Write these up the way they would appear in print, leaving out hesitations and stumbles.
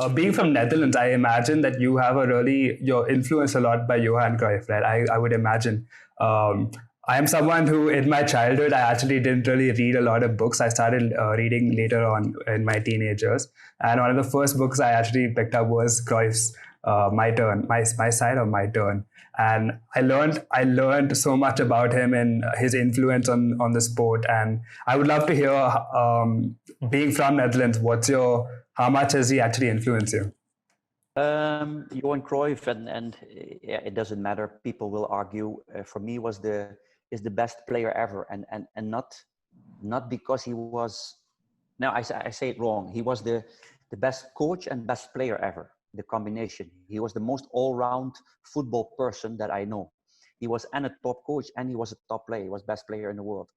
being from Netherlands, I imagine that you're influenced a lot by Johan Cruyff, right? I would imagine. Um, I am someone who, in my childhood, I actually didn't really read a lot of books. I started reading later on in my teenage years, and one of the first books I actually picked up was Cruyff's My Turn, my side of My Turn, and I learned so much about him and his influence on the sport. And I would love to hear, being from Netherlands, how much has he actually influenced you? Johan Cruyff, and yeah, it doesn't matter. People will argue. For me, is the best player ever, and not because he was. No, I say it wrong. He was the best coach and best player ever. The combination. He was the most all-round football person that I know. He was a top coach and he was a top player. He was best player in the world.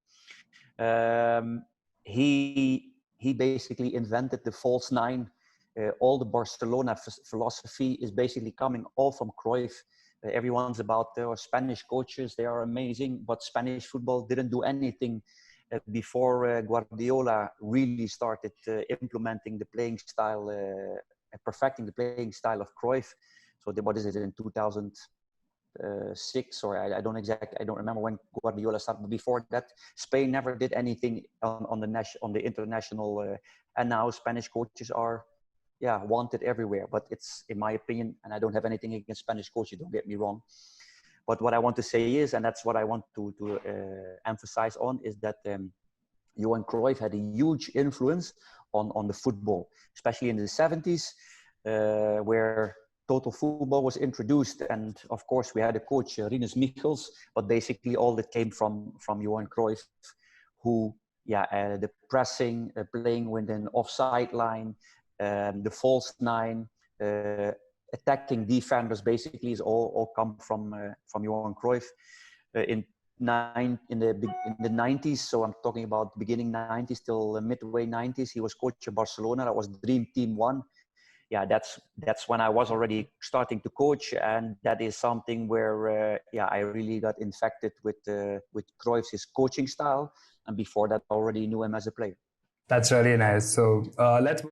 Um, he basically invented the false nine. All the Barcelona philosophy is basically coming all from Cruyff. Everyone's about Spanish coaches, they are amazing, but Spanish football didn't do anything before Guardiola really started implementing the playing style, perfecting the playing style of Cruyff. So what is it, in 2006, or I don't remember when Guardiola started. But before that, Spain never did anything on the international, and now Spanish coaches are wanted everywhere. But it's, in my opinion, and I don't have anything against Spanish coaches, don't get me wrong. But what I want to say is, and that's what I want to emphasize on, is that Johan Cruyff had a huge influence on the football, especially in the 70s, where total football was introduced. And of course, we had a coach, Rinus Michels, but basically all that came from Johan Cruyff, who, the pressing, playing with an offside line, the false nine, attacking defenders, basically is all come from Johan Cruyff. In the 90s, so I'm talking about beginning 90s till midway 90s, he was coach of Barcelona. That was Dream Team 1. Yeah, that's when I was already starting to coach, and that is something where I really got infected with Cruyff's his coaching style, and before that I already knew him as a player. That's really nice. So let's